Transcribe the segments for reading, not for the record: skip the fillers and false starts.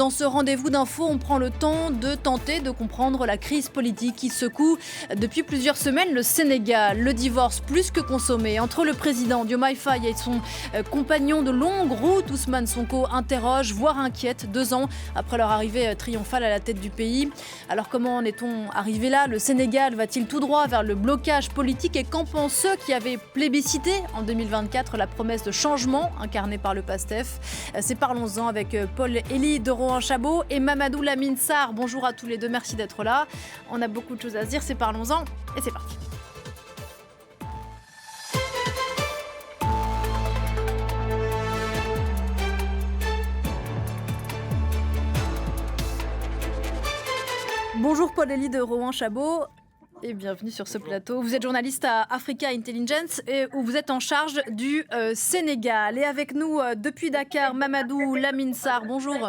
Dans ce rendez-vous d'infos, on prend le temps de tenter de comprendre la crise politique qui secoue depuis plusieurs semaines le Sénégal. Le divorce plus que consommé entre le président Diomaye Faye et son compagnon de longue route, Ousmane Sonko, interroge, voire inquiète, 2 ans après leur arrivée triomphale à la tête du pays. Alors comment en est-on arrivé là ? Le Sénégal va-t-il tout droit vers le blocage politique ? Et qu'en pensent ceux qui avaient plébiscité en 2024 la promesse de changement incarnée par le PASTEF ? C'est Parlons-en avec Paul-Élie de Rohan-Chabot et Mamadou Lamine Sarr. Bonjour à tous les deux, merci d'être là. On a beaucoup de choses à se dire, c'est Parlons-en et c'est parti. Bonjour Paul-Élie de Rohan-Chabot. Et bienvenue sur ce plateau. Vous êtes journaliste à Africa Intelligence et où vous êtes en charge du Sénégal. Et avec nous depuis Dakar, Mamadou Lamine Sarr. Bonjour.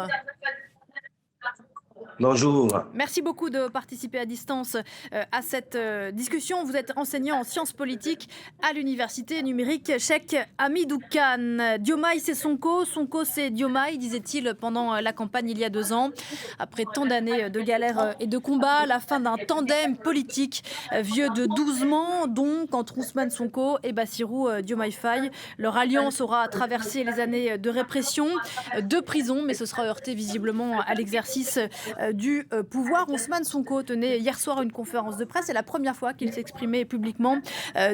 Bonjour. Merci beaucoup de participer à distance à cette discussion. Vous êtes enseignant en sciences politiques à l'université numérique Cheikh Hamidou Kane. Diomaye c'est Sonko, Sonko c'est Diomaye, disait-il pendant la campagne il y a 2 ans. Après tant d'années de galères et de combats, la fin d'un tandem politique vieux de 12 ans, donc entre Ousmane Sonko et Bassirou Diomaye Faye. Leur alliance aura traversé les années de répression, de prison, mais ce sera heurté visiblement à l'exercice du pouvoir. Ousmane Sonko tenait hier soir une conférence de presse. C'est la première fois qu'il s'exprimait publiquement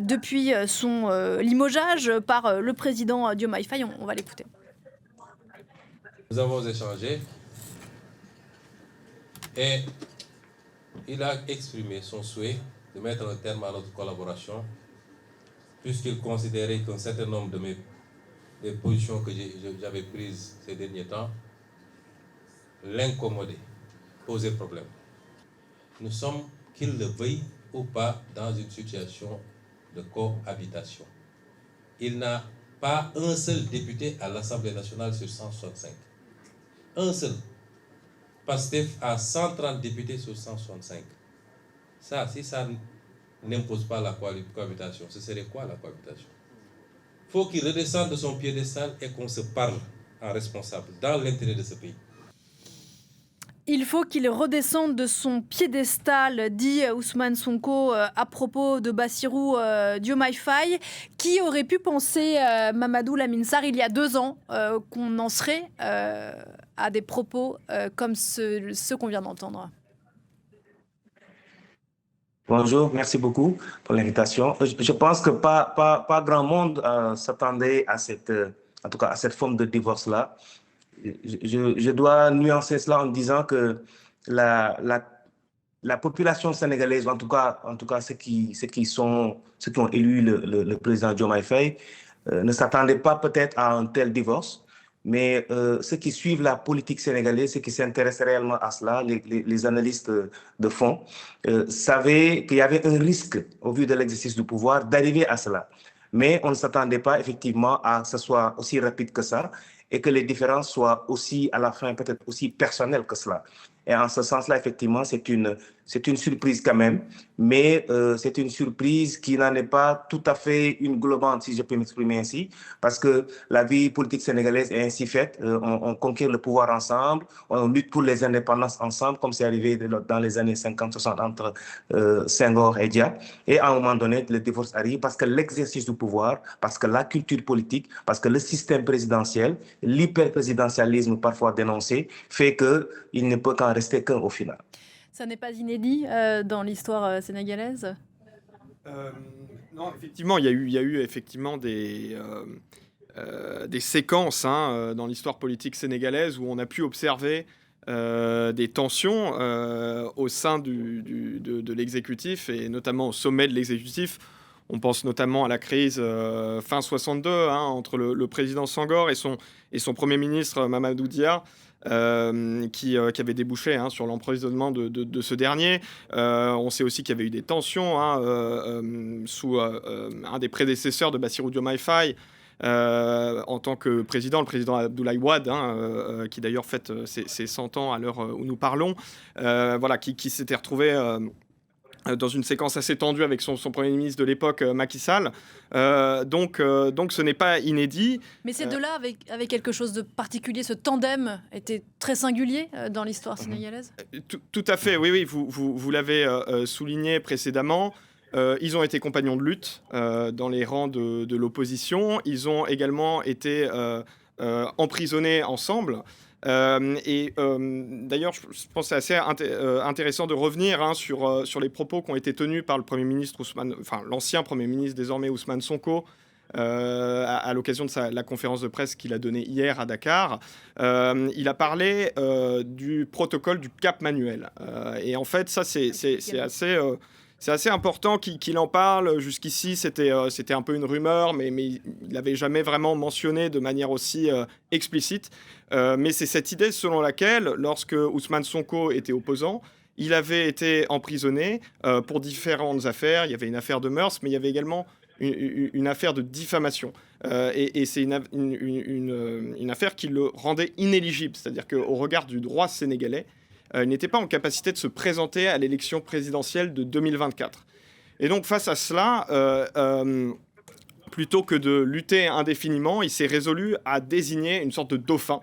depuis son limogeage par le président Diomaye Faye. On va l'écouter. Nous avons échangé et il a exprimé son souhait de mettre un terme à notre collaboration puisqu'il considérait qu'un certain nombre des positions que j'avais prises ces derniers temps l'incommodaient, poser problème. Nous sommes, qu'il le veuille ou pas, dans une situation de cohabitation. Il n'a pas un seul député à l'Assemblée nationale sur 165. Un seul. PASTEF a 130 députés sur 165. Ça, si ça n'impose pas la cohabitation, ce serait quoi la cohabitation ? Il faut qu'il redescende de son piédestal et qu'on se parle en responsable, dans l'intérêt de ce pays. Il faut qu'il redescende de son piédestal, dit Ousmane Sonko à propos de Bassirou Diomaye Faye. Qui aurait pu penser, Mamadou Lamine Sarr, il y a 2 ans, qu'on en serait à des propos comme ceux qu'on vient d'entendre ? Bonjour, merci beaucoup pour l'invitation. Je pense que pas grand monde s'attendait à en tout cas à cette forme de divorce-là. Je dois nuancer cela en disant que la population sénégalaise, en tout cas ceux qui ont élu le président Diomaye Faye, ne s'attendaient pas peut-être à un tel divorce. Mais ceux qui suivent la politique sénégalaise, ceux qui s'intéressent réellement à cela, les analystes de fond, savaient qu'il y avait un risque, au vu de l'exercice du pouvoir, d'arriver à cela. Mais on ne s'attendait pas effectivement à ce soit aussi rapide que ça et que les différences soient aussi, à la fin, peut-être aussi personnelles que cela. Et en ce sens-là, effectivement, c'est une surprise quand même, mais c'est une surprise qui n'en est pas tout à fait une globante, si je peux m'exprimer ainsi, parce que la vie politique sénégalaise est ainsi faite. On conquiert le pouvoir ensemble, on lutte pour les indépendances ensemble, comme c'est arrivé dans les années 50-60 entre Senghor et Dia. Et à un moment donné, le divorce arrive parce que l'exercice du pouvoir, parce que la culture politique, parce que le système présidentiel, l'hyper-présidentialisme parfois dénoncé, fait qu'il ne peut qu'en rester qu'un au final. Ça n'est pas inédit dans l'histoire sénégalaise ? Non, effectivement, il y a eu effectivement des séquences dans l'histoire politique sénégalaise où on a pu observer des tensions au sein de l'exécutif et notamment au sommet de l'exécutif. On pense notamment à la crise fin 62 entre le président Senghor et son premier ministre Mamadou Dia. Qui avait débouché sur l'emprisonnement de ce dernier. On sait aussi qu'il y avait eu des tensions sous un des prédécesseurs de Bassirou Diomaye Faye en tant que président, le président Abdoulaye Wade, qui d'ailleurs fête ses 100 ans à l'heure où nous parlons, qui s'était retrouvé dans une séquence assez tendue avec son Premier ministre de l'époque, Macky Sall. Donc ce n'est pas inédit. Mais ces deux-là avaient quelque chose de particulier. Ce tandem était très singulier dans l'histoire sénégalaise. Tout à fait, oui, vous l'avez souligné précédemment. Ils ont été compagnons de lutte dans les rangs de l'opposition. Ils ont également été emprisonnés ensemble. D'ailleurs, je pense que c'est assez intéressant de revenir sur les propos qui ont été tenus par le Premier ministre l'ancien Premier ministre désormais Ousmane Sonko à l'occasion de la conférence de presse qu'il a donnée hier à Dakar. Il a parlé du protocole du Cap Manuel. Et en fait, ça, c'est assez important qu'il en parle. Jusqu'ici, c'était un peu une rumeur, mais il n'avait jamais vraiment mentionné de manière aussi explicite. Mais c'est cette idée selon laquelle, lorsque Ousmane Sonko était opposant, il avait été emprisonné pour différentes affaires. Il y avait une affaire de mœurs, mais il y avait également une affaire de diffamation. Et c'est une affaire qui le rendait inéligible. C'est-à-dire qu'au regard du droit sénégalais, il n'était pas en capacité de se présenter à l'élection présidentielle de 2024. Et donc, face à cela, plutôt que de lutter indéfiniment, il s'est résolu à désigner une sorte de dauphin.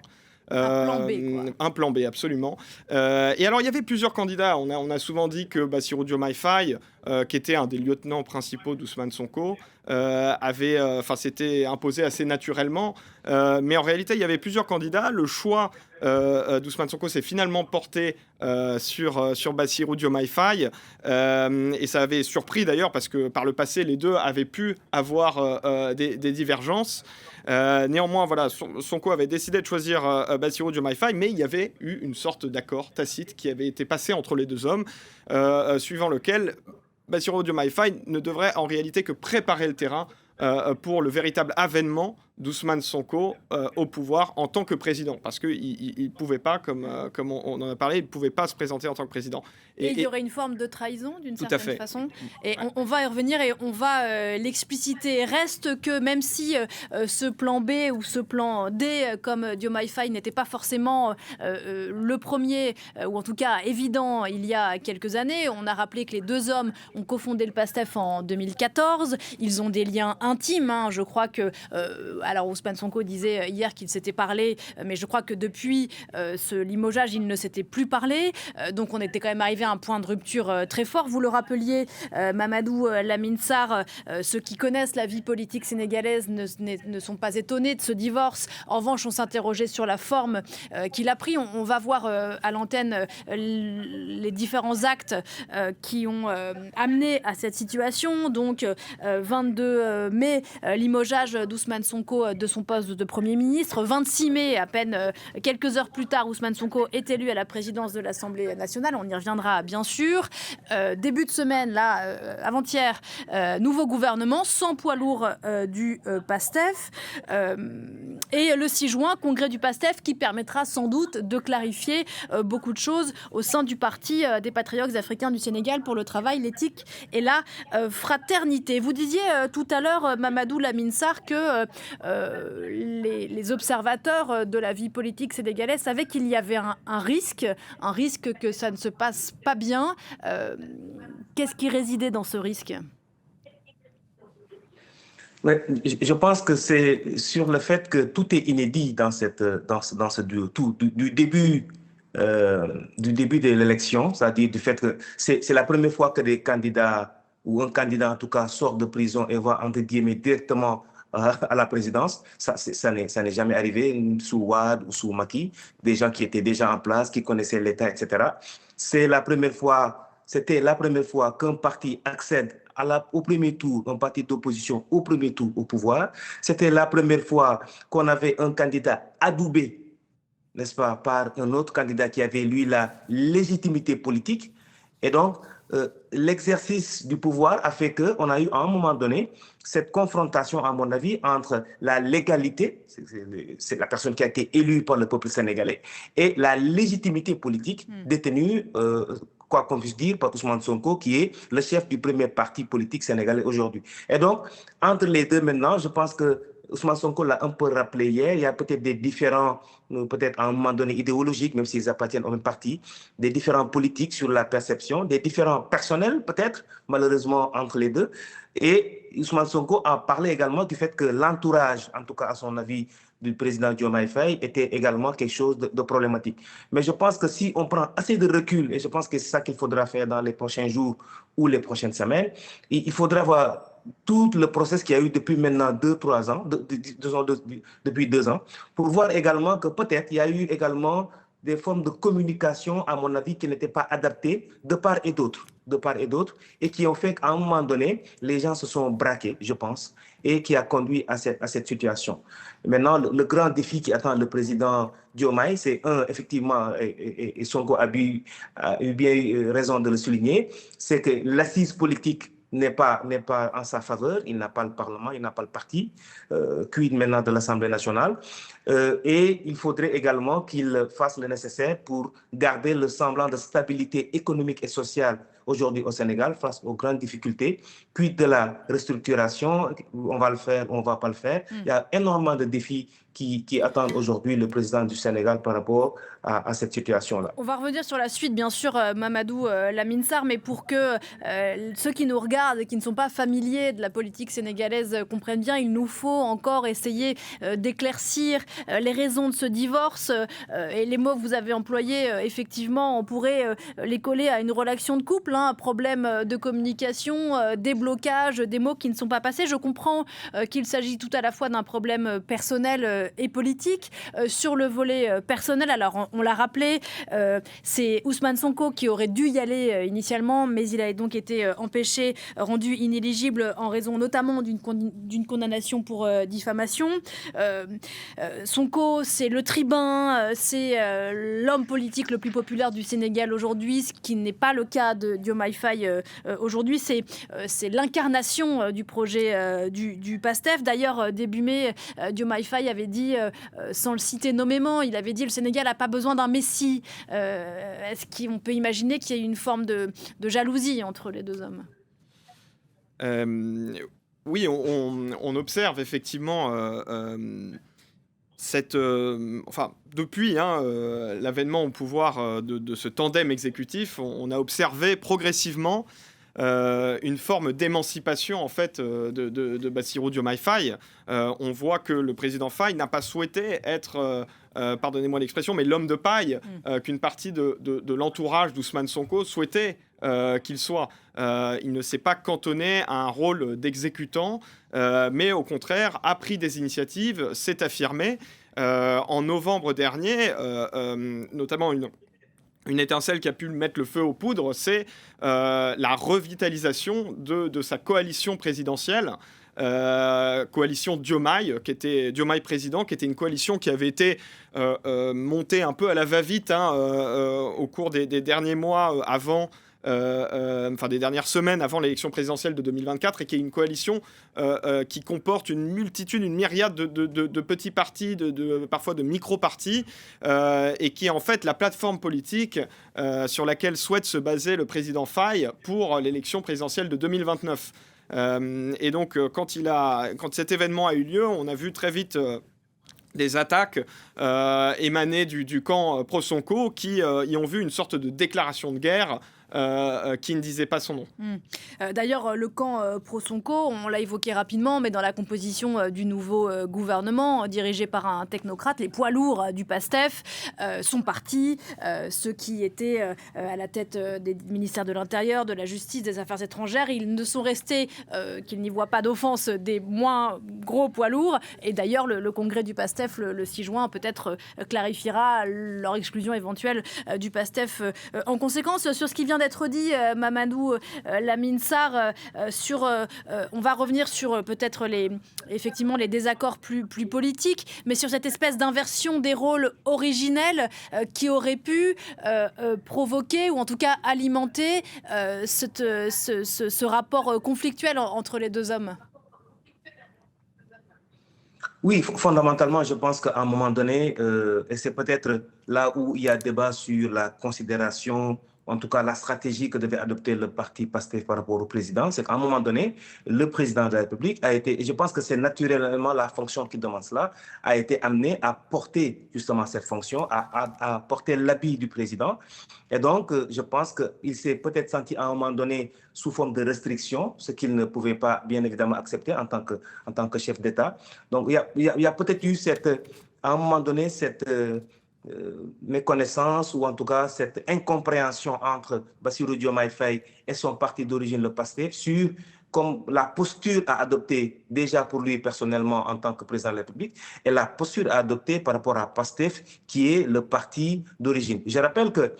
Un plan B, quoi. Un plan B, absolument. Et alors, il y avait plusieurs candidats. On a souvent dit que Bassirou Diomaye Faye, qui était un des lieutenants principaux d'Ousmane Sonko, s'était imposé assez naturellement. Mais en réalité, il y avait plusieurs candidats. Le choix d'Ousmane Sonko s'est finalement porté sur Bassirou Diomaye Faye. Et ça avait surpris d'ailleurs, parce que par le passé, les deux avaient pu avoir des divergences. Néanmoins, voilà, Sonko avait décidé de choisir Bassirou Diomaye Faye, mais il y avait eu une sorte d'accord tacite qui avait été passé entre les deux hommes, suivant lequel Bassirou Diomaye Faye ne devrait en réalité que préparer le terrain pour le véritable avènement d'Ousmane Sonko au pouvoir en tant que président, parce qu'il ne pouvait pas, comme on en a parlé, il ne pouvait pas se présenter en tant que président. Et il y aurait une forme de trahison d'une certaine façon. Et Ouais. on va y revenir et on va l'expliciter. Reste que même si ce plan B ou ce plan D, comme Diomaye Faye, n'était pas forcément le premier, ou en tout cas évident il y a quelques années, on a rappelé que les deux hommes ont cofondé le PASTEF en 2014. Ils ont des liens intimes. Je crois que... alors Ousmane Sonko disait hier qu'il s'était parlé, mais je crois que depuis ce limogeage, il ne s'était plus parlé. Donc on était quand même arrivé à un point de rupture très fort. Vous le rappeliez, Mamadou Lamine Sarr, ceux qui connaissent la vie politique sénégalaise ne sont pas étonnés de ce divorce. En revanche, on s'interrogeait sur la forme qu'il a pris. On va voir à l'antenne les différents actes qui ont amené à cette situation. Donc 22 mai, limogeage d'Ousmane Sonko de son poste de Premier ministre. 26 mai, à peine quelques heures plus tard, Ousmane Sonko est élu à la présidence de l'Assemblée nationale. On y reviendra bien sûr. Début de semaine, là, avant-hier, nouveau gouvernement sans poids lourd du PASTEF. Et le 6 juin, congrès du PASTEF qui permettra sans doute de clarifier beaucoup de choses au sein du parti des patriotes africains du Sénégal pour le travail, l'éthique et la fraternité. Vous disiez tout à l'heure, Mamadou Lamine Sarr, que les observateurs de la vie politique sénégalaise savaient qu'il y avait un risque que ça ne se passe pas bien. Qu'est-ce qui résidait dans ce risque ? Ouais, je pense que c'est sur le fait que tout est inédit dans ce duo, tout du début de l'élection, c'est-à-dire du fait que c'est la première fois que des candidats ou un candidat en tout cas sort de prison et va entre guillemets directement à la présidence. Ça n'est jamais arrivé sous Wade ou sous Macky, des gens qui étaient déjà en place, qui connaissaient l'État, etc. C'était la première fois qu'un parti accède au premier tour, un parti d'opposition au premier tour au pouvoir. C'était la première fois qu'on avait un candidat adoubé, n'est-ce pas, par un autre candidat qui avait, lui, la légitimité politique. Et donc, l'exercice du pouvoir a fait qu'on a eu, à un moment donné, cette confrontation, à mon avis, entre la légalité, c'est la personne qui a été élue par le peuple sénégalais, et la légitimité politique détenue, quoi qu'on puisse dire, par Ousmane Sonko, qui est le chef du premier parti politique sénégalais aujourd'hui. Et donc, entre les deux maintenant, je pense que Ousmane Sonko l'a un peu rappelé hier, il y a peut-être des différents, peut-être à un moment donné idéologiques, même s'ils appartiennent au même parti, des différents politiques sur la perception, des différents personnels peut-être, malheureusement entre les deux. Et Ousmane Sonko a parlé également du fait que l'entourage, en tout cas à son avis, du président Diomaye Faye était également quelque chose de problématique. Mais je pense que si on prend assez de recul, et je pense que c'est ça qu'il faudra faire dans les prochains jours ou les prochaines semaines, il faudra voir tout le process qu'il y a eu depuis maintenant 2-3 ans, depuis 2 ans, pour voir également que peut-être il y a eu également des formes de communication, à mon avis, qui n'étaient pas adaptées de part et d'autre, et qui ont fait qu'à un moment donné, les gens se sont braqués, je pense, et qui a conduit à cette situation. Maintenant, le grand défi qui attend le président Diomaye, c'est effectivement, et Sonko a eu bien raison de le souligner, c'est que l'assise politique n'est pas en sa faveur, il n'a pas le Parlement, il n'a pas le parti, quid maintenant de l'Assemblée nationale, et il faudrait également qu'il fasse le nécessaire pour garder le semblant de stabilité économique et sociale aujourd'hui au Sénégal face aux grandes difficultés, quid de la restructuration, on va le faire, on ne va pas le faire. Il y a énormément de défis qui attendent aujourd'hui le président du Sénégal par rapport à cette situation-là. On va revenir sur la suite, bien sûr, Mamadou Lamine Sarr, mais pour que ceux qui nous regardent et qui ne sont pas familiers de la politique sénégalaise comprennent bien, il nous faut encore essayer d'éclaircir les raisons de ce divorce. Et les mots que vous avez employés, effectivement, on pourrait les coller à une relation de couple, un problème de communication, des blocages, des mots qui ne sont pas passés. Je comprends qu'il s'agit tout à la fois d'un problème personnel et politique. Sur le volet personnel, alors on l'a rappelé, c'est Ousmane Sonko qui aurait dû y aller initialement, mais il a donc été empêché, rendu inéligible en raison notamment d'une condamnation pour diffamation. Sonko, c'est le tribun, c'est l'homme politique le plus populaire du Sénégal aujourd'hui, ce qui n'est pas le cas de Diomaye Faye aujourd'hui. C'est l'incarnation du projet du PASTEF. D'ailleurs, début mai, Diomaye Faye avait dit, sans le citer nommément, il avait dit le Sénégal n'a pas besoin d'un messie. Est-ce qu'on peut imaginer qu'il y ait une forme de jalousie entre les deux hommes ? Oui, on observe effectivement depuis l'avènement au pouvoir de ce tandem exécutif, on a observé progressivement une forme d'émancipation en fait de Bassirou Diomaye Faye. On voit que le président Faye n'a pas souhaité être, pardonnez-moi l'expression, mais l'homme de paille qu'une partie de l'entourage d'Ousmane Sonko souhaitait qu'il soit. Il ne s'est pas cantonné à un rôle d'exécutant, mais au contraire a pris des initiatives, s'est affirmé. En novembre dernier, notamment une étincelle qui a pu mettre le feu aux poudres, c'est la revitalisation de sa coalition présidentielle, coalition Diomaye, qui était Diomaye président, qui était une coalition qui avait été montée un peu à la va-vite au cours des derniers mois avant. Des dernières semaines avant l'élection présidentielle de 2024, et qui est une coalition qui comporte une myriade de petits partis, parfois de micro-partis, et qui est en fait la plateforme politique sur laquelle souhaite se baser le président Faye pour l'élection présidentielle de 2029. Et donc, quand cet événement a eu lieu, on a vu très vite des attaques émanées du camp pro-Sonko qui y ont vu une sorte de déclaration de guerre qui ne disait pas son nom. D'ailleurs, le camp pro-Sonko, on l'a évoqué rapidement, mais dans la composition du nouveau gouvernement dirigé par un technocrate, les poids lourds du PASTEF sont partis. Ceux qui étaient à la tête des ministères de l'Intérieur, de la Justice, des Affaires étrangères, ils ne sont restés, qu'ils n'y voient pas d'offense, des moins gros poids lourds. Et d'ailleurs, le congrès du PASTEF, le 6 juin, peut-être clarifiera leur exclusion éventuelle du PASTEF en conséquence. Sur ce qui vient d'être dit, Mamadou Lamine Sarr, on va revenir sur peut-être effectivement les désaccords plus politiques, mais sur cette espèce d'inversion des rôles originels qui aurait pu provoquer ou en tout cas alimenter ce rapport conflictuel entre les deux hommes. Oui, fondamentalement, je pense qu'à un moment donné, et c'est peut-être là où il y a débat sur la considération en tout cas la stratégie que devait adopter le parti PASTEF par rapport au président, c'est qu'à un moment donné, le président de la République a été, et je pense que c'est naturellement la fonction qui demande cela, a été amené à porter justement cette fonction, à porter l'habit du président. Et donc, je pense qu'il s'est peut-être senti à un moment donné sous forme de restriction, ce qu'il ne pouvait pas bien évidemment accepter en tant que chef d'État. Donc, il y a peut-être eu à un moment donné cette méconnaissance ou en tout cas cette incompréhension entre Bassirou Diomaye Faye et son parti d'origine, le PASTEF, sur comme la posture à adopter déjà pour lui personnellement en tant que président de la République et la posture à adopter par rapport à PASTEF qui est le parti d'origine. Je rappelle que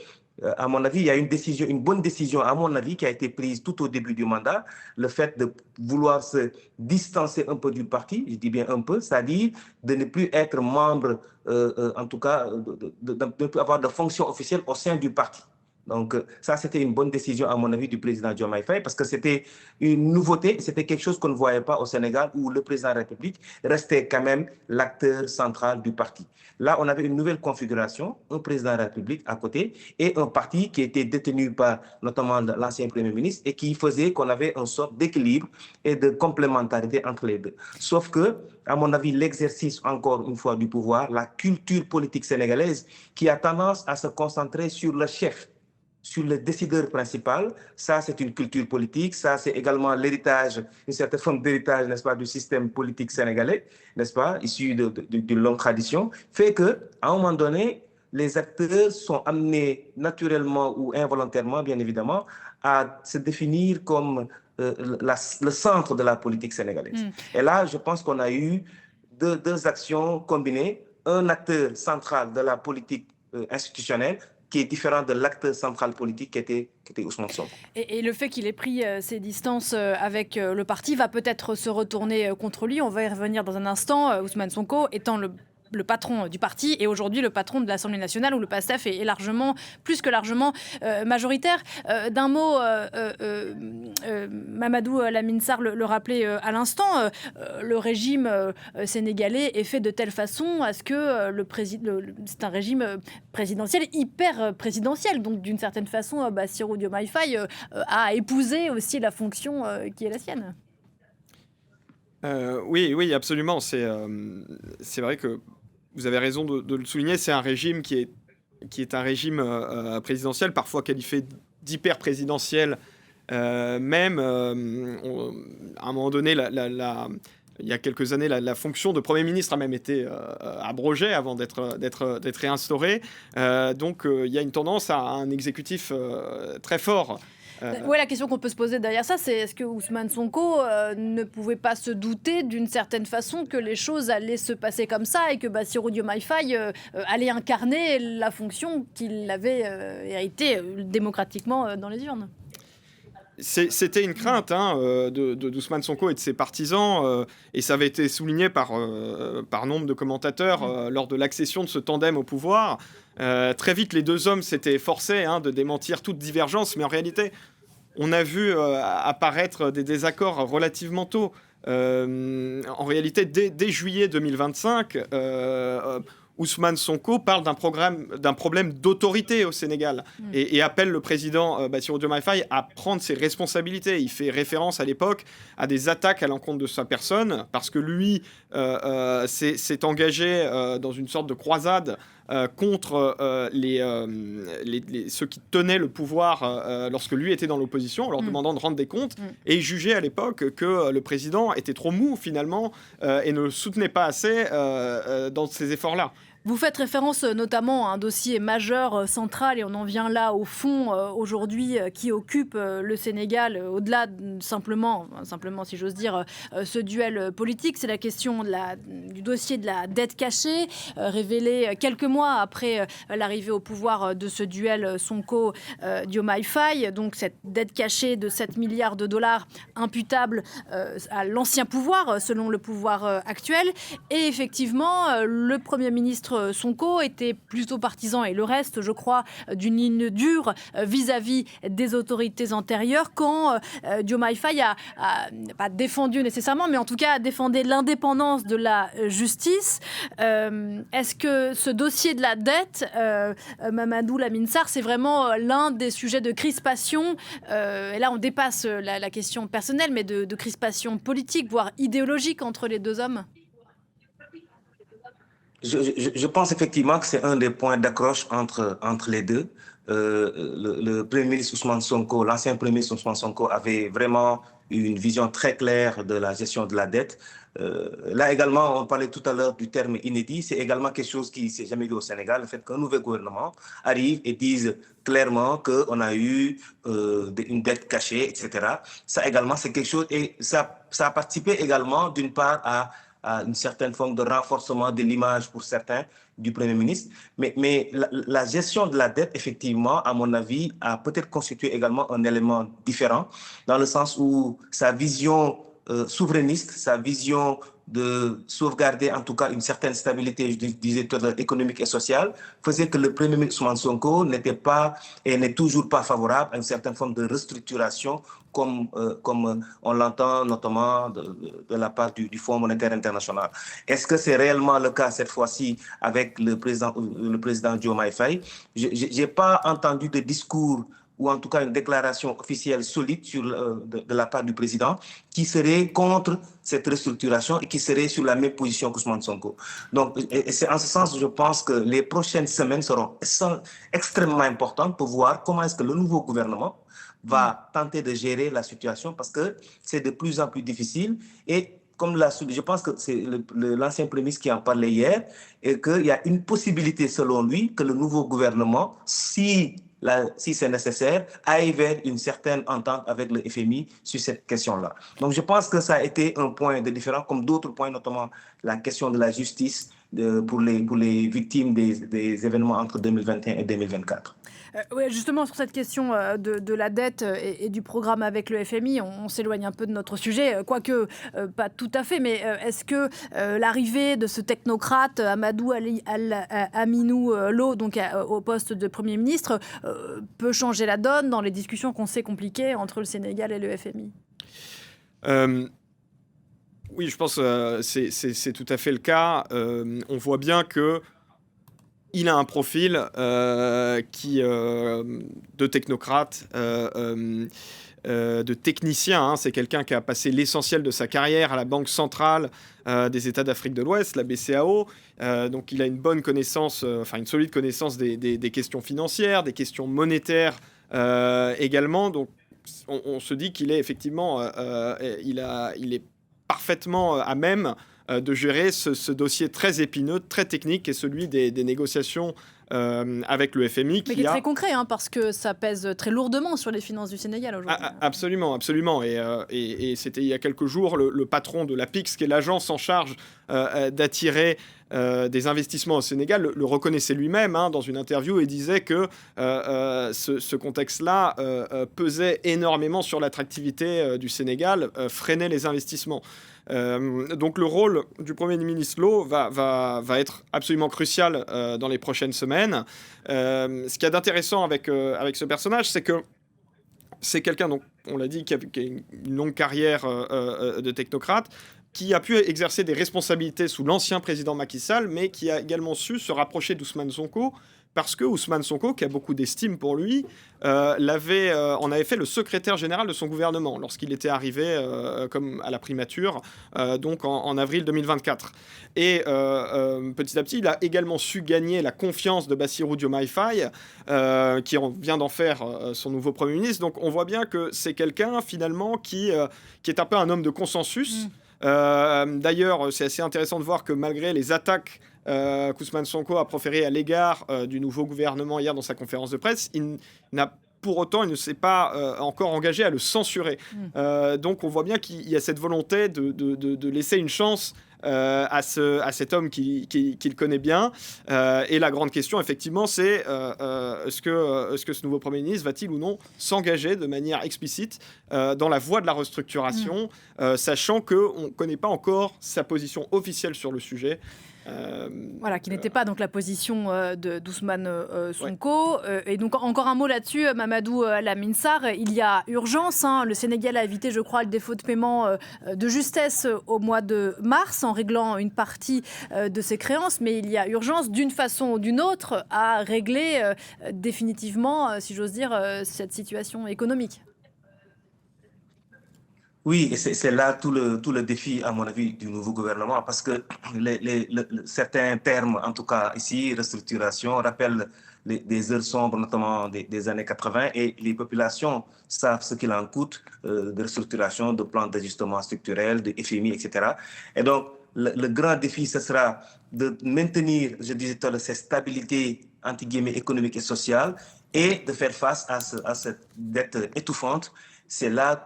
à mon avis, il y a une bonne décision, à mon avis, qui a été prise tout au début du mandat, le fait de vouloir se distancer un peu du parti, je dis bien un peu, c'est-à-dire de ne plus être membre, en tout cas, de ne plus avoir de fonction officielle au sein du parti. Donc ça, c'était une bonne décision, à mon avis, du président Diomaye Faye, parce que c'était une nouveauté, c'était quelque chose qu'on ne voyait pas au Sénégal, où le président de la République restait quand même l'acteur central du parti. Là, on avait une nouvelle configuration, un président de la République à côté, et un parti qui était détenu par notamment l'ancien Premier ministre, et qui faisait qu'on avait une sorte d'équilibre et de complémentarité entre les deux. Sauf que, à mon avis, l'exercice, encore une fois, du pouvoir, la culture politique sénégalaise, qui a tendance à se concentrer sur le chef, sur le décideur principal, ça c'est une culture politique, ça c'est également l'héritage, une certaine forme d'héritage, n'est-ce pas, du système politique sénégalais, n'est-ce pas, issu d'une longue tradition, fait qu'à un moment donné, les acteurs sont amenés naturellement ou involontairement, bien évidemment, à se définir comme le centre de la politique sénégalaise. Et là, je pense qu'on a eu deux actions combinées, un acteur central de la politique institutionnelle, qui est différent de l'acteur central politique qui était Ousmane Sonko. Et le fait qu'il ait pris ses distances avec le parti va peut-être se retourner contre lui. On va y revenir dans un instant. Ousmane Sonko étant le patron du parti et aujourd'hui le patron de l'Assemblée nationale où le PASTEF est largement, plus que largement majoritaire. D'un mot, Mamadou Lamine Sarr le rappelait à l'instant, le régime sénégalais est fait de telle façon à ce que c'est un régime présidentiel, hyper présidentiel. Donc d'une certaine façon, Bassirou Diomaye Faye a épousé aussi la fonction qui est la sienne. Oui, absolument. C'est vrai que vous avez raison de le souligner. C'est un régime qui est un régime présidentiel, parfois qualifié d'hyper-présidentiel. Même, à un moment donné, il y a quelques années, la fonction de Premier ministre a même été abrogée avant d'être réinstaurée. Donc, il y a une tendance à un exécutif très fort. Oui, la question qu'on peut se poser derrière ça, c'est est-ce que Ousmane Sonko ne pouvait pas se douter d'une certaine façon que les choses allaient se passer comme ça et que Bassirou Diomaye Faye allait incarner la fonction qu'il avait héritée démocratiquement dans les urnes? C'était une crainte d'Ousmane Sonko et de ses partisans, et ça avait été souligné par nombre de commentateurs lors de l'accession de ce tandem au pouvoir. Très vite, les deux hommes s'étaient forcés de démentir toute divergence, mais en réalité, on a vu apparaître des désaccords relativement tôt. En réalité, dès juillet 2025, Ousmane Sonko parle d'un problème d'autorité au Sénégal et appelle le président Bassirou Diomaye Faye à prendre ses responsabilités. Il fait référence à l'époque à des attaques à l'encontre de sa personne parce que lui s'est engagé dans une sorte de croisade contre ceux qui tenaient le pouvoir lorsque lui était dans l'opposition, en leur demandant de rendre des comptes. Et il jugeait à l'époque que le président était trop mou finalement et ne le soutenait pas assez dans ces efforts-là. Vous faites référence notamment à un dossier majeur, central, et on en vient là au fond aujourd'hui qui occupe le Sénégal, au-delà simplement si j'ose dire, ce duel politique. C'est la question du dossier de la dette cachée, révélée quelques mois après l'arrivée au pouvoir de ce duel Sonko-Diomaye Faye. Donc cette dette cachée de 7 milliards de dollars imputable à l'ancien pouvoir, selon le pouvoir actuel. Et effectivement, le Premier ministre ministre Sonko était plutôt partisan, et le reste, je crois, d'une ligne dure vis-à-vis des autorités antérieures, quand Diomaye Faye a pas défendu nécessairement, mais en tout cas a défendu l'indépendance de la justice. Est-ce que ce dossier de la dette, Mamadou Lamine Sarr, c'est vraiment l'un des sujets de crispation, et là on dépasse la question personnelle, mais de crispation politique, voire idéologique entre les deux hommes? Je pense effectivement que c'est un des points d'accroche entre les deux. Le Premier ministre Ousmane Sonko, l'ancien Premier ministre Ousmane Sonko avait vraiment une vision très claire de la gestion de la dette. Là également, on parlait tout à l'heure du terme inédit. C'est également quelque chose qui ne s'est jamais vu au Sénégal, le fait qu'un nouvel gouvernement arrive et dise clairement qu'on a eu une dette cachée, etc. Ça également, c'est quelque chose, et ça a participé également d'une part à une certaine forme de renforcement de l'image pour certains du Premier ministre. Mais la gestion de la dette, effectivement, à mon avis, a peut-être constitué également un élément différent, dans le sens où sa vision souverainiste, sa vision de sauvegarder en tout cas une certaine stabilité, je disais, économique et sociale, faisait que le Premier ministre Ousmane Sonko n'était pas et n'est toujours pas favorable à une certaine forme de restructuration comme on l'entend notamment de la part du Fonds monétaire international. Est-ce que c'est réellement le cas cette fois-ci avec le président Diomaye Faye? Je n'ai pas entendu de discours ou en tout cas une déclaration officielle solide de la part du président qui serait contre cette restructuration et qui serait sur la même position qu'Ousmane Sonko. Donc, c'est en ce sens, je pense que les prochaines semaines seront extrêmement importantes pour voir comment est-ce que le nouveau gouvernement va tenter de gérer la situation, parce que c'est de plus en plus difficile. Et comme je pense que c'est l'ancien Premier ministre qui en parlait hier, et qu'il y a une possibilité, selon lui, que le nouveau gouvernement, si c'est nécessaire, aille vers une certaine entente avec le FMI sur cette question-là. Donc je pense que ça a été un point de différence, comme d'autres points, notamment la question de la justice pour les victimes des événements entre 2021 et 2024. Oui, justement, sur cette question de la dette et du programme avec le FMI, on s'éloigne un peu de notre sujet, quoique pas tout à fait, mais est-ce que l'arrivée de ce technocrate, Amadou Aminou Lo, donc au poste de Premier ministre, peut changer la donne dans les discussions qu'on sait compliquées entre le Sénégal et le FMI? Oui, je pense que c'est tout à fait le cas. On voit bien que il a un profil de technocrate, de technicien. Hein. C'est quelqu'un qui a passé l'essentiel de sa carrière à la Banque centrale des États d'Afrique de l'Ouest, la BCAO. Donc il a une bonne connaissance, une solide connaissance des questions financières, des questions monétaires également. Donc on se dit qu'il est effectivement, il est parfaitement à même de gérer ce dossier très épineux, très technique, qui est celui des négociations avec le FMI. Mais qui est très concret, hein, parce que ça pèse très lourdement sur les finances du Sénégal aujourd'hui. Absolument, absolument. Et c'était il y a quelques jours, le patron de l'APIX, qui est l'agence en charge d'attirer des investissements au Sénégal, le reconnaissait lui-même dans une interview, et disait que ce contexte-là pesait énormément sur l'attractivité du Sénégal, freinait les investissements. Donc le rôle du Premier ministre Lo va être absolument crucial dans les prochaines semaines. Ce qu'il y a d'intéressant avec ce personnage, c'est que c'est quelqu'un, donc, on l'a dit, qui a une longue carrière de technocrate, qui a pu exercer des responsabilités sous l'ancien président Macky Sall, mais qui a également su se rapprocher d'Ousmane Sonko, parce que Ousmane Sonko, qui a beaucoup d'estime pour lui, en avait fait le secrétaire général de son gouvernement lorsqu'il était arrivé comme à la primature, donc en avril 2024. Et petit à petit, il a également su gagner la confiance de Bassirou Diomaye Faye, qui vient d'en faire son nouveau Premier ministre. Donc on voit bien que c'est quelqu'un finalement qui est un peu un homme de consensus. D'ailleurs, c'est assez intéressant de voir que malgré les attaques qu'Ousmane Sonko a proférées à l'égard du nouveau gouvernement hier dans sa conférence de presse, pour autant, il ne s'est pas encore engagé à le censurer. Donc on voit bien qu'il y a cette volonté de laisser une chance à cet homme qu'il connaît bien. Et la grande question, effectivement, c'est est-ce que ce nouveau Premier ministre va-t-il ou non s'engager de manière explicite dans la voie de la restructuration, sachant qu'on ne connaît pas encore sa position officielle sur le sujet. Voilà, qui n'était pas donc la position d'Ousmane Sonko. Et donc encore un mot là-dessus, Mamadou Lamine Sarr, il y a urgence. Le Sénégal a évité, je crois, le défaut de paiement de justesse au mois de mars en réglant une partie de ses créances, mais il y a urgence d'une façon ou d'une autre à régler définitivement, si j'ose dire, cette situation économique. Oui, et c'est là tout le défi, à mon avis, du nouveau gouvernement, parce que certains termes, en tout cas ici, restructuration, rappellent des heures sombres, notamment des années 80, et les populations savent ce qu'il en coûte de restructuration, de plans d'ajustement structurel, de FMI, etc. Et donc, le grand défi, ce sera de maintenir, je disais tout à l'heure, cette stabilité, entre guillemets, économique et sociale, et de faire face à cette dette étouffante. C'est là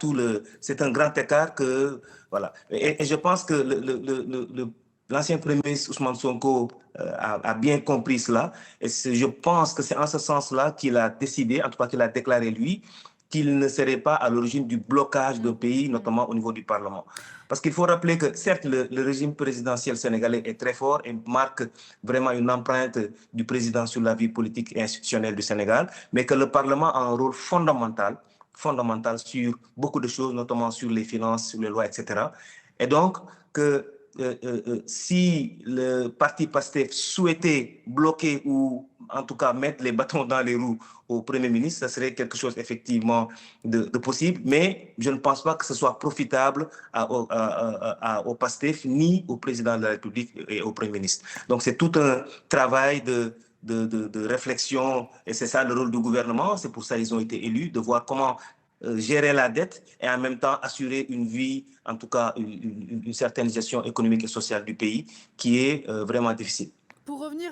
c'est un grand écart que, voilà. Et je pense que l'ancien Premier ministre Ousmane Sonko a bien compris cela. Et je pense que c'est en ce sens-là qu'il a décidé, en tout cas qu'il a déclaré lui, qu'il ne serait pas à l'origine du blocage d'un pays, notamment au niveau du Parlement. Parce qu'il faut rappeler que, certes, le régime présidentiel sénégalais est très fort et marque vraiment une empreinte du président sur la vie politique et institutionnelle du Sénégal, mais que le Parlement a un rôle fondamental sur beaucoup de choses, notamment sur les finances, sur les lois, etc. Et donc, que si le parti PASTEF souhaitait bloquer ou en tout cas mettre les bâtons dans les roues au Premier ministre, ça serait quelque chose effectivement de possible, mais je ne pense pas que ce soit profitable au PASTEF ni au président de la République et au Premier ministre. Donc c'est tout un travail de réflexion, et c'est ça le rôle du gouvernement, c'est pour ça qu'ils ont été élus, de voir comment gérer la dette et en même temps assurer une vie, en tout cas une certaine gestion économique et sociale du pays qui est vraiment difficile. Pour revenir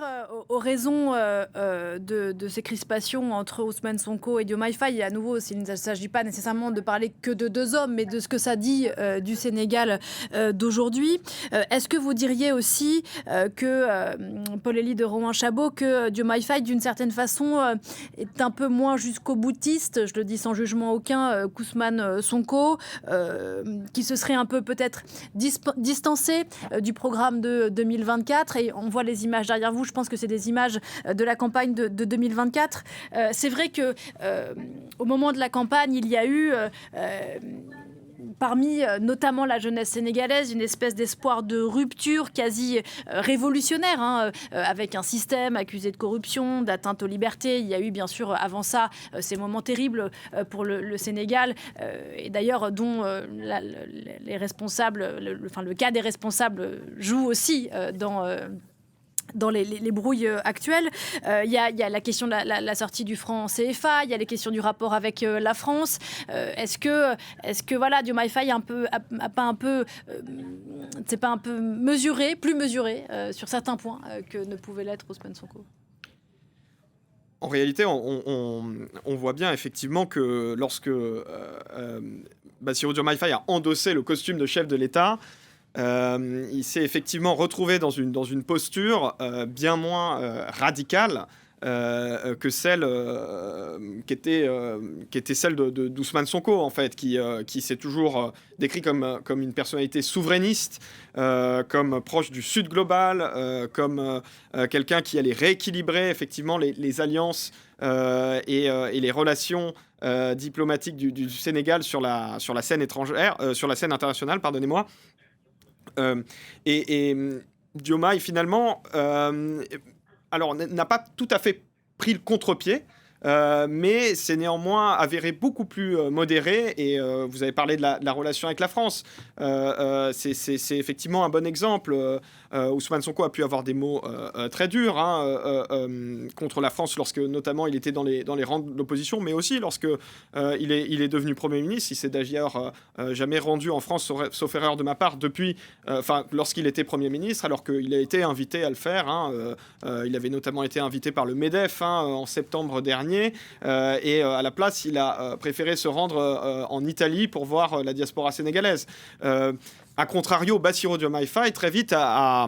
aux raisons de ces crispations entre Ousmane Sonko et Diomaye Faye, et à nouveau, il ne s'agit pas nécessairement de parler que de deux hommes, mais de ce que ça dit du Sénégal d'aujourd'hui. Est-ce que vous diriez aussi que Paul-Élie de Rohan-Chabot, que Diomaye Faye, d'une certaine façon, est un peu moins jusqu'au-boutiste, je le dis sans jugement aucun, qu'Ousmane Sonko, qui se serait un peu peut-être distancé du programme de 2024, et on voit les images derrière vous, je pense que c'est des images de la campagne de 2024. C'est vrai que au moment de la campagne, il y a eu parmi notamment la jeunesse sénégalaise une espèce d'espoir de rupture quasi révolutionnaire, avec un système accusé de corruption, d'atteinte aux libertés. Il y a eu bien sûr avant ça ces moments terribles pour le Sénégal, et d'ailleurs dont les responsables, le cas des responsables joue aussi dans les brouilles actuelles. Il y a la question de la sortie du franc CFA, il y a les questions du rapport avec la France. Est-ce que voilà, Diomaye Faye c'est pas un peu plus mesuré sur certains points que ne pouvait l'être Ousmane Sonko? En réalité, on voit bien effectivement que lorsque Bassirou Diomaye Faye a endossé le costume de chef de l'État, il s'est effectivement retrouvé dans une posture bien moins radicale que celle qui était celle d'Ousmane Sonko, en fait, qui s'est toujours décrit comme une personnalité souverainiste, comme proche du Sud global, comme quelqu'un qui allait rééquilibrer effectivement les alliances et les relations diplomatiques du Sénégal sur la scène étrangère, sur la scène internationale, pardonnez-moi. Et Diomaye, finalement, alors, n'a pas tout à fait pris le contre-pied, mais c'est néanmoins avéré beaucoup plus modéré. Et vous avez parlé de la relation avec la France. C'est effectivement un bon exemple. Ousmane Sonko a pu avoir des mots très durs contre la France lorsque, notamment, il était dans les rangs de l'opposition, mais aussi lorsque il est devenu Premier ministre. Il s'est d'ailleurs jamais rendu en France, sauf erreur de ma part, lorsqu'il était Premier ministre, alors qu'il a été invité à le faire. Il avait notamment été invité par le MEDEF en septembre dernier, et à la place, il a préféré se rendre en Italie pour voir la diaspora sénégalaise. A contrario, Bassirou Diomaye Faye très vite a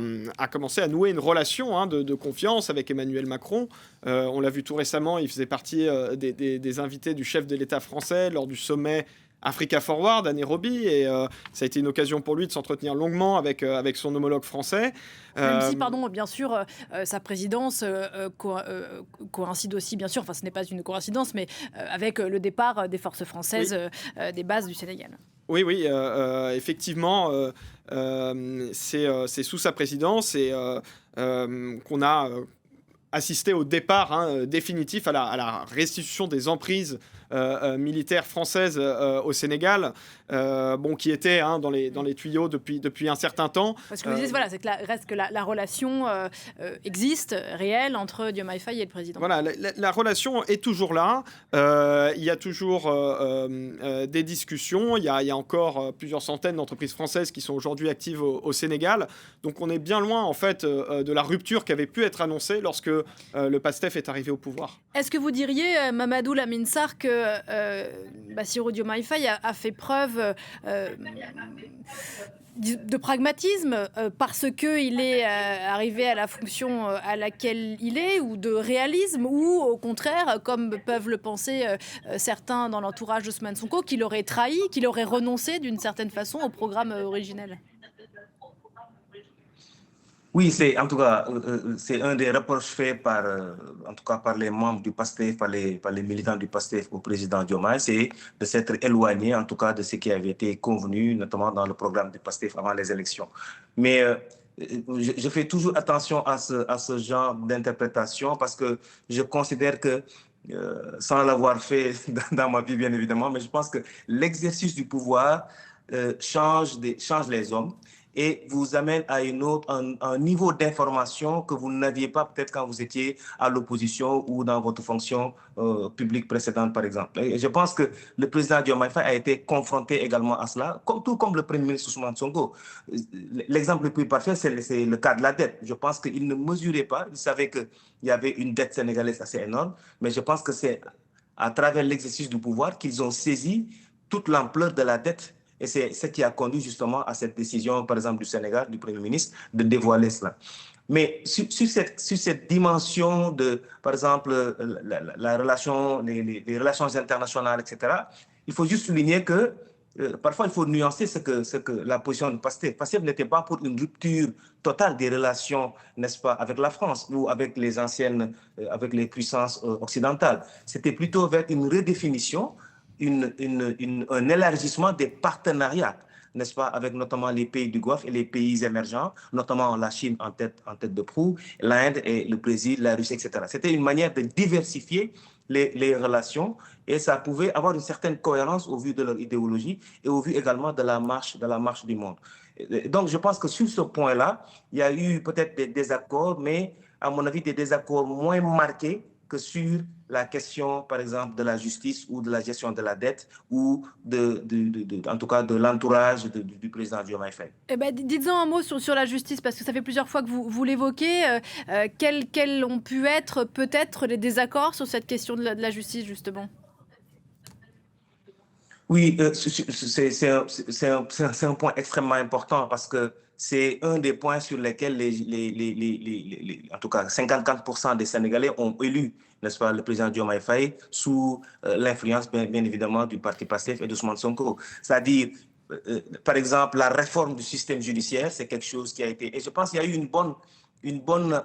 commencé à nouer une relation de confiance avec Emmanuel Macron. On l'a vu tout récemment, il faisait partie des invités du chef de l'État français lors du sommet Africa Forward à Nairobi, et ça a été une occasion pour lui de s'entretenir longuement avec son homologue français. Même si, pardon, bien sûr, sa présidence coïncide aussi, bien sûr, enfin ce n'est pas une coïncidence, mais avec le départ des forces françaises des bases du Sénégal. Oui, effectivement, c'est sous sa présidence qu'on a assisté au départ définitif à la restitution des emprises militaires françaises au Sénégal, qui était dans les tuyaux depuis un certain temps. Parce que vous dites, voilà, c'est que reste que la relation existe, réelle, entre Diomaye Faye et le président. Voilà, la relation est toujours là. Il y a toujours des discussions. Il y a encore plusieurs centaines d'entreprises françaises qui sont aujourd'hui actives au Sénégal. Donc on est bien loin, en fait, de la rupture qui avait pu être annoncée lorsque le PASTEF est arrivé au pouvoir. Est-ce que vous diriez, Mamadou Lamine Sarr, que Bassirou Diomaye Faye a fait preuve de pragmatisme parce qu'il est arrivé à la fonction à laquelle il est, ou de réalisme, ou au contraire, comme peuvent le penser certains dans l'entourage d'Ousmane Sonko, qu'il aurait trahi, qu'il aurait renoncé d'une certaine façon au programme originel? Oui, c'est en tout cas c'est un des reproches faits en tout cas par les membres du PASTEF, par les militants du PASTEF au président Diomaye, c'est de s'être éloigné en tout cas de ce qui avait été convenu, notamment dans le programme du PASTEF avant les élections. Mais je fais toujours attention à ce genre d'interprétation parce que je considère que sans l'avoir fait dans ma vie bien évidemment, mais je pense que l'exercice du pouvoir change les hommes et vous amène à un niveau d'information que vous n'aviez pas peut-être quand vous étiez à l'opposition ou dans votre fonction publique précédente, par exemple. Et je pense que le président Diomaye Faye a été confronté également à cela, tout comme le Premier ministre Ousmane Sonko. L'exemple le plus parfait, c'est le cas de la dette. Je pense qu'il ne mesurait pas, il savait qu'il y avait une dette sénégalaise assez énorme, mais je pense que c'est à travers l'exercice du pouvoir qu'ils ont saisi toute l'ampleur de la dette. Et c'est ce qui a conduit justement à cette décision, par exemple, du Sénégal, du Premier ministre, de dévoiler cela. Mais sur cette dimension de, par exemple, la relation, les relations internationales, etc., il faut juste souligner que parfois, il faut nuancer ce que la position de PASTEF. PASTEF n'était pas pour une rupture totale des relations, n'est-ce pas, avec la France ou avec avec les puissances occidentales. C'était plutôt vers une redéfinition, un élargissement des partenariats, n'est-ce pas, avec notamment les pays du Golfe et les pays émergents, notamment la Chine en tête de proue, l'Inde et le Brésil, la Russie, etc. C'était une manière de diversifier les relations et ça pouvait avoir une certaine cohérence au vu de leur idéologie et au vu également de la marche du monde. Donc, je pense que sur ce point-là, il y a eu peut-être des désaccords, mais à mon avis, des désaccords moins marqués que sur la question, par exemple, de la justice ou de la gestion de la dette ou en tout cas de l'entourage du président Diomaye Faye. Eh ben, dites-en un mot sur la justice, parce que ça fait plusieurs fois que vous l'évoquez. Quels ont pu être peut-être les désaccords sur cette question de la justice, justement? Oui, c'est un point extrêmement important parce que c'est un des points sur lesquels en tout cas 54% des Sénégalais ont élu, n'est-ce pas, le président Diomaye Faye sous l'influence bien évidemment du parti PASTEF et d'Ousmane Sonko. C'est-à-dire, par exemple, la réforme du système judiciaire, c'est quelque chose qui a été... Et je pense qu'il y a eu une bonne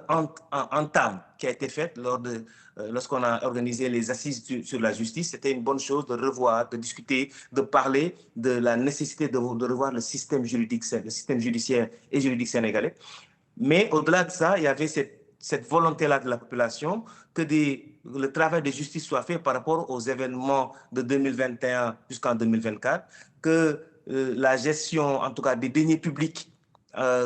entame qui a été faite lorsqu'on a organisé les assises sur la justice. C'était une bonne chose de revoir, de discuter, de parler de la nécessité de revoir le système judiciaire et juridique sénégalais. Mais au-delà de ça, il y avait cette volonté-là de la population que le travail de justice soit fait par rapport aux événements de 2021 jusqu'en 2024, que la gestion, en tout cas, des deniers publics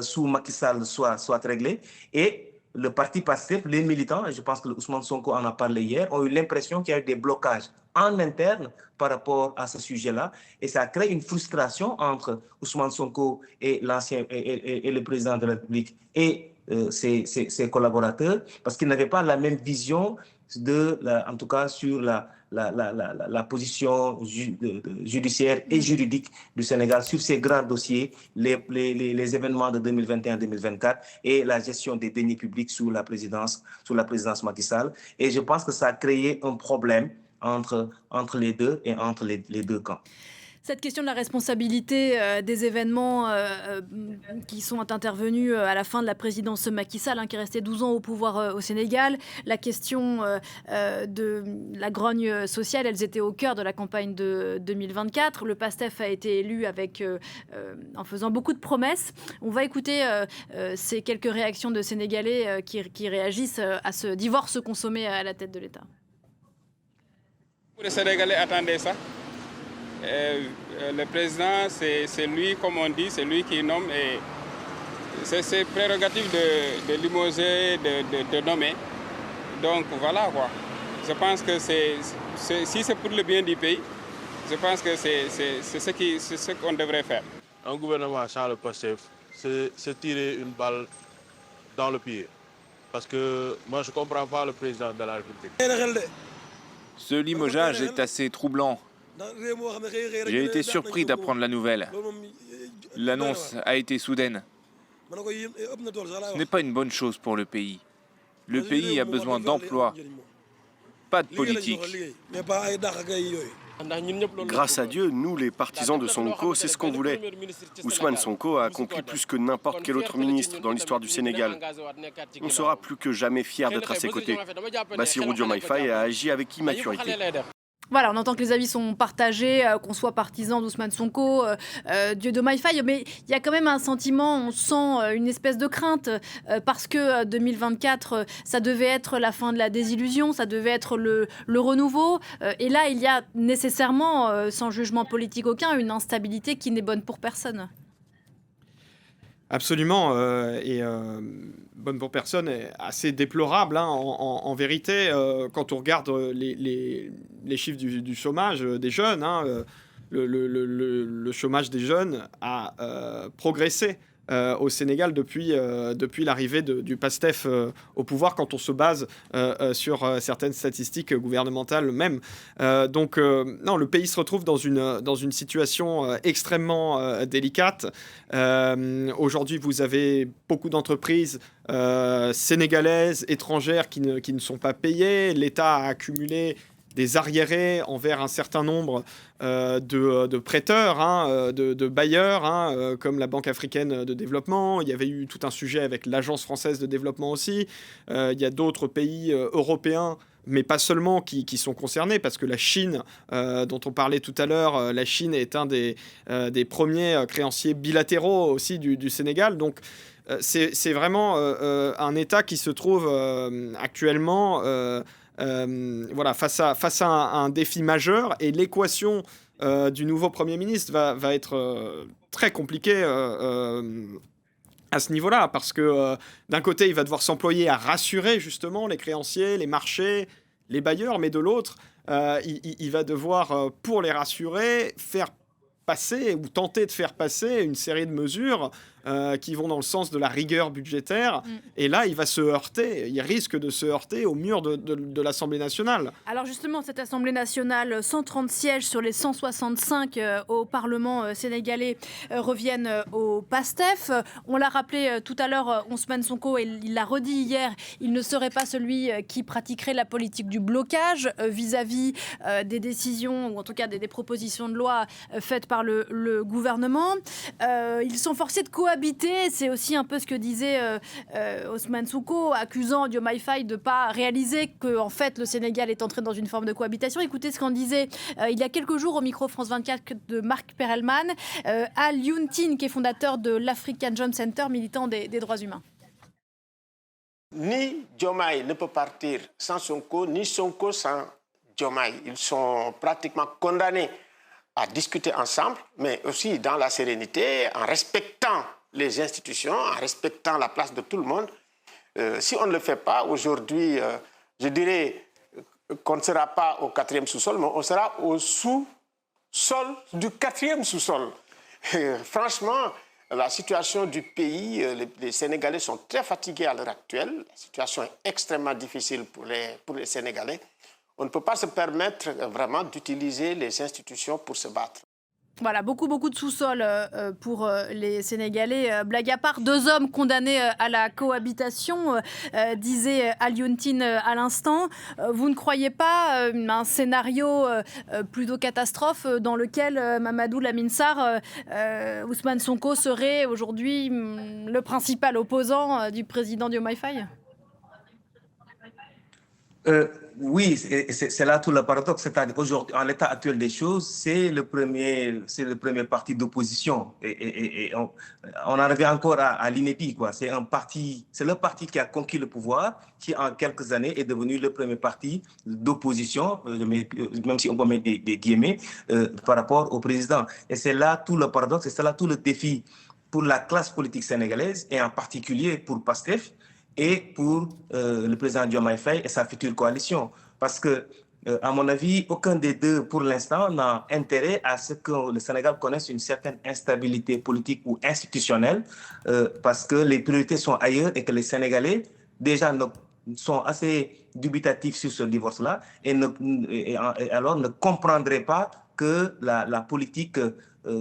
sous Macky Sall soit réglée. Et le parti PASTEF, les militants, et je pense que Ousmane Sonko en a parlé hier, ont eu l'impression qu'il y a eu des blocages en interne par rapport à ce sujet-là. Et ça a créé une frustration entre Ousmane Sonko et le président de la République et ses collaborateurs, parce qu'ils n'avaient pas la même vision en tout cas sur la position judiciaire et juridique du Sénégal sur ces grands dossiers, les événements de 2021-2024 et la gestion des deniers publics sous la présidence Macky Sall. Et je pense que ça a créé un problème entre les deux et entre les deux camps. Cette question de la responsabilité des événements qui sont intervenus à la fin de la présidence Macky Sall, qui est resté 12 ans au pouvoir au Sénégal, la question de la grogne sociale, elles étaient au cœur de la campagne de 2024. Le PASTEF a été élu en faisant beaucoup de promesses. On va écouter ces quelques réactions de Sénégalais qui réagissent à ce divorce consommé à la tête de l'État. Les Sénégalais attendaient ça. Le président, c'est lui, comme on dit, c'est lui qui nomme et c'est prérogative de limoger, de nommer. Donc voilà quoi. Je pense que si c'est pour le bien du pays, je pense que c'est ce qu'on devrait faire. Un gouvernement sans le PASTEF, c'est tirer une balle dans le pied. Parce que moi je ne comprends pas le président de la République. Ce limogeage est assez troublant. J'ai été surpris d'apprendre la nouvelle. L'annonce a été soudaine. Ce n'est pas une bonne chose pour le pays. Le pays a besoin d'emplois, pas de politique. Grâce à Dieu, nous, les partisans de Sonko, c'est ce qu'on voulait. Ousmane Sonko a accompli plus que n'importe quel autre ministre dans l'histoire du Sénégal. On sera plus que jamais fiers d'être à ses côtés. Bassirou Diomaye Faye a agi avec immaturité. Voilà, on entend que les avis sont partagés, qu'on soit partisan d'Ousmane Sonko, Diomaye Faye, mais il y a quand même un sentiment, on sent une espèce de crainte, parce que 2024, ça devait être la fin de la désillusion, ça devait être le renouveau, et là, il y a nécessairement, sans jugement politique aucun, une instabilité qui n'est bonne pour personne. Absolument, et bonne pour personne, est assez déplorable en vérité, quand on regarde les chiffres du chômage des jeunes, le chômage des jeunes a progressé au Sénégal depuis l'arrivée du PASTEF au pouvoir, quand on se base sur certaines statistiques gouvernementales même. Donc non, le pays se retrouve dans une situation extrêmement délicate. Aujourd'hui, vous avez beaucoup d'entreprises sénégalaises, étrangères qui ne sont pas payées. L'État a accumulé des arriérés envers un certain nombre de prêteurs, de bailleurs, comme la Banque africaine de développement. Il y avait eu tout un sujet avec l'Agence française de développement aussi. Il y a d'autres pays européens, mais pas seulement, qui sont concernés, parce que la Chine, dont on parlait tout à l'heure, la Chine est un des premiers créanciers bilatéraux aussi du Sénégal. Donc c'est vraiment un État qui se trouve actuellement face à un défi majeur, et l'équation du nouveau Premier ministre va être très compliquée à ce niveau-là, parce que d'un côté, il va devoir s'employer à rassurer justement les créanciers, les marchés, les bailleurs, mais de l'autre, il va devoir, pour les rassurer, faire passer ou tenter de faire passer une série de mesures qui vont dans le sens de la rigueur budgétaire. Et là, il risque de se heurter au mur de l'Assemblée nationale. Alors justement, cette Assemblée nationale, 130 sièges sur les 165 au Parlement sénégalais reviennent au PASTEF. On l'a rappelé tout à l'heure, Ousmane Sonko, et il l'a redit hier, il ne serait pas celui qui pratiquerait la politique du blocage vis-à-vis des décisions, ou en tout cas des propositions de loi faites par le gouvernement. Ils sont forcés de cohabiter. C'est aussi un peu ce que disait Ousmane Sonko, accusant Diomaye Faye de ne pas réaliser que en fait, le Sénégal est entré dans une forme de cohabitation. Écoutez ce qu'en disait il y a quelques jours au micro France 24 de Marc Perelman, Al Yountin, qui est fondateur de l'African John Center, militant des droits humains. Ni Diomaye ne peut partir sans Sonko, ni Sonko sans Diomaye. Ils sont pratiquement condamnés à discuter ensemble, mais aussi dans la sérénité, en respectant les institutions, en respectant la place de tout le monde. Si on ne le fait pas, aujourd'hui, je dirais qu'on ne sera pas au 4e sous-sol, mais on sera au sous-sol du 4e sous-sol. Franchement, la situation du pays, les Sénégalais sont très fatigués à l'heure actuelle. La situation est extrêmement difficile pour les Sénégalais. On ne peut pas se permettre vraiment d'utiliser les institutions pour se battre. Voilà, beaucoup de sous-sol pour les Sénégalais. Blague à part, 2 hommes condamnés à la cohabitation, disait Alioune à l'instant. Vous ne croyez pas un scénario plutôt catastrophe dans lequel Mamadou Lamine Sarr, Ousmane Sonko serait aujourd'hui le principal opposant du président Diomaye Faye ? Oui, c'est là tout le paradoxe. C'est-à-dire qu'aujourd'hui, en l'état actuel des choses, c'est le premier parti d'opposition. Et on en revient encore à l'inédit, quoi. C'est le parti qui a conquis le pouvoir, qui en quelques années est devenu le premier parti d'opposition, même si on peut mettre des guillemets, par rapport au président. Et c'est là tout le paradoxe, et c'est là tout le défi pour la classe politique sénégalaise, et en particulier pour PASTEF, et pour le président Diomaye Faye et sa future coalition. Parce que, à mon avis, aucun des deux, pour l'instant, n'a intérêt à ce que le Sénégal connaisse une certaine instabilité politique ou institutionnelle, parce que les priorités sont ailleurs et que les Sénégalais, déjà, sont assez dubitatifs sur ce divorce-là et alors ne comprendraient pas que la politique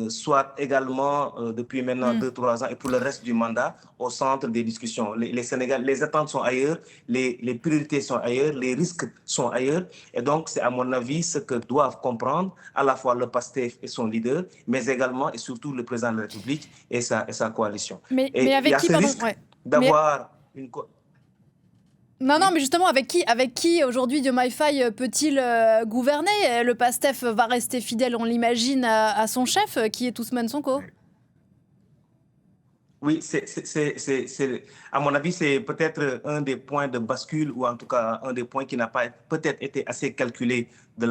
soit également, depuis maintenant 2-3 ans et pour le reste du mandat, au centre des discussions. Les attentes sont ailleurs, les priorités sont ailleurs, les risques sont ailleurs. Et donc, c'est à mon avis ce que doivent comprendre à la fois le PASTEF et son leader, mais également et surtout le président de la République et sa coalition. Mais avec qui, pardon, d'avoir une... Non, mais justement, avec qui aujourd'hui Diomaye Faye peut-il gouverner ? Le PASTEF va rester fidèle, on l'imagine, à son chef, qui est Ousmane Sonko. Oui, à mon avis, c'est peut-être un des points de bascule, ou en tout cas un des points qui n'a pas peut-être été assez calculé de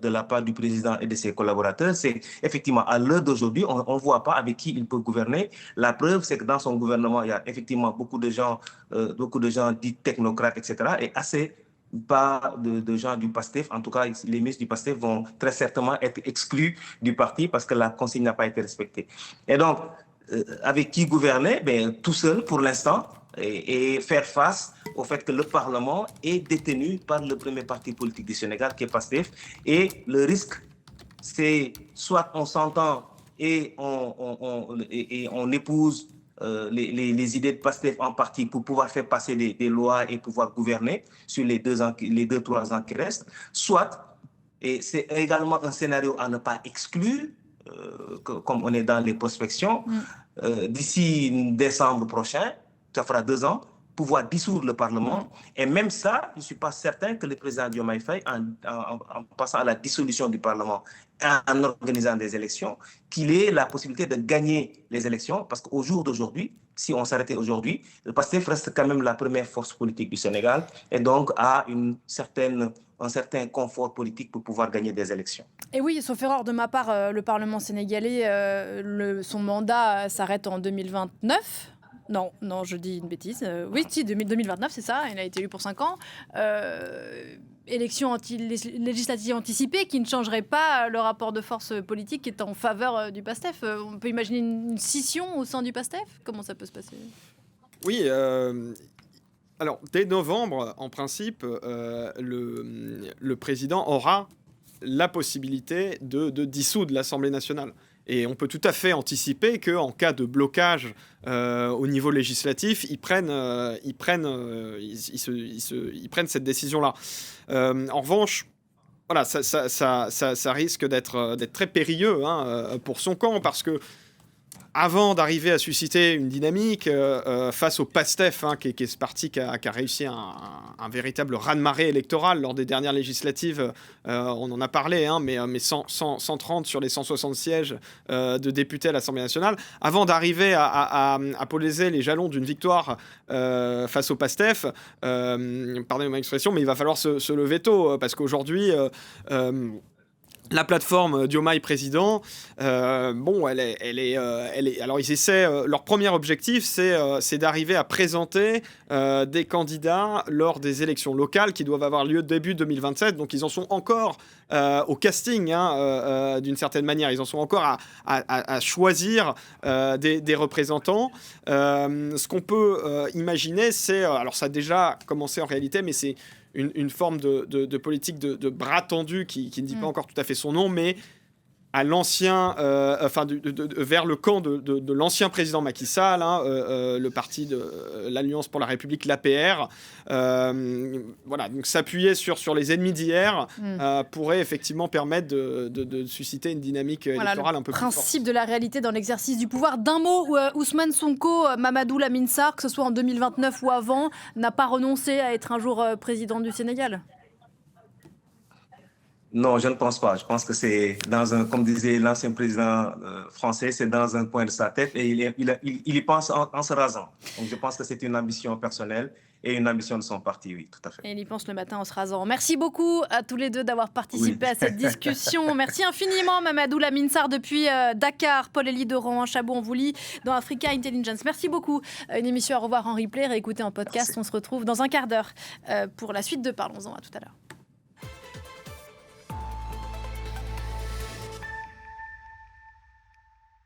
la part du président et de ses collaborateurs. C'est effectivement, à l'heure d'aujourd'hui, on ne voit pas avec qui il peut gouverner. La preuve, c'est que dans son gouvernement, il y a effectivement beaucoup de gens dits technocrates, etc. et assez pas de gens du PASTEF. En tout cas, les ministres du PASTEF vont très certainement être exclus du parti parce que la consigne n'a pas été respectée. Et donc, avec qui gouverner? Tout seul pour l'instant, et faire face au fait que le Parlement est détenu par le premier parti politique du Sénégal, qui est PASTEF. Et le risque, c'est soit on s'entend et on épouse les idées de PASTEF en partie pour pouvoir faire passer des lois et pouvoir gouverner sur les 2-3 ans qui restent, soit, et c'est également un scénario à ne pas exclure, comme on est dans les prospections, d'ici décembre prochain, ça fera 2 ans, pouvoir dissoudre le Parlement. Et même ça, je ne suis pas certain que le président Diomaye Faye, en passant à la dissolution du Parlement, en organisant des élections, qu'il ait la possibilité de gagner les élections, parce qu'au jour d'aujourd'hui, si on s'arrêtait aujourd'hui, le PASTEF reste quand même la première force politique du Sénégal et donc a un certain confort politique pour pouvoir gagner des élections. Et oui, sauf erreur de ma part, le Parlement sénégalais, son mandat s'arrête en 2029. Non, je dis une bêtise. Oui, si, 2029, c'est ça. Il a été élu pour 5 ans. Élection législative anticipée qui ne changerait pas le rapport de force politique qui est en faveur du PASTEF. On peut imaginer une scission au sein du PASTEF ? Comment ça peut se passer ? Oui, alors dès novembre, en principe, le président aura la possibilité de dissoudre l'Assemblée nationale. Et on peut tout à fait anticiper qu'en cas de blocage au niveau législatif, ils prennent cette décision-là. En revanche, voilà, ça risque d'être très périlleux pour son camp, parce que avant d'arriver à susciter une dynamique face au PASTEF, qui est ce parti qui a réussi un véritable raz-de-marée électoral lors des dernières législatives, on en a parlé, mais 130 sur les 160 sièges de députés à l'Assemblée nationale, avant d'arriver à poser les jalons d'une victoire face au PASTEF, pardonnez-moi l'expression, mais il va falloir se lever tôt, parce qu'aujourd'hui... la plateforme Diomaye président, alors ils essaient. Leur premier objectif, c'est d'arriver à présenter des candidats lors des élections locales qui doivent avoir lieu début 2027. Donc ils en sont encore au casting, d'une certaine manière. Ils en sont encore à choisir des représentants. Ce qu'on peut imaginer, c'est, alors ça a déjà commencé en réalité, mais c'est une forme de politique de bras tendu qui ne dit pas encore tout à fait son nom, mais à l'ancien, vers le camp de l'ancien président Macky Sall, le parti de l'Alliance pour la République, l'APR. Voilà, donc s'appuyer sur les ennemis d'hier pourrait effectivement permettre de susciter une dynamique électorale un peu plus forte. Le principe de la réalité dans l'exercice du pouvoir. D'un mot, Ousmane Sonko, Mamadou Lamine Sarr, que ce soit en 2029 ou avant, n'a pas renoncé à être un jour président du Sénégal? Non, je ne pense pas. Je pense que c'est comme disait l'ancien président français, c'est dans un coin de sa tête et il y pense en se rasant. Donc je pense que c'est une ambition personnelle et une ambition de son parti, oui, tout à fait. Et il y pense le matin en se rasant. Merci beaucoup à tous les deux d'avoir participé à cette discussion. Merci infiniment Mamadou Lamine Sarr depuis Dakar, Paul-Élie de Rohan-Chabot, on vous lit dans Africa Intelligence. Merci beaucoup. Une émission à revoir en replay, réécouter en podcast. Merci. On se retrouve dans un quart d'heure pour la suite de Parlons-en. À tout à l'heure.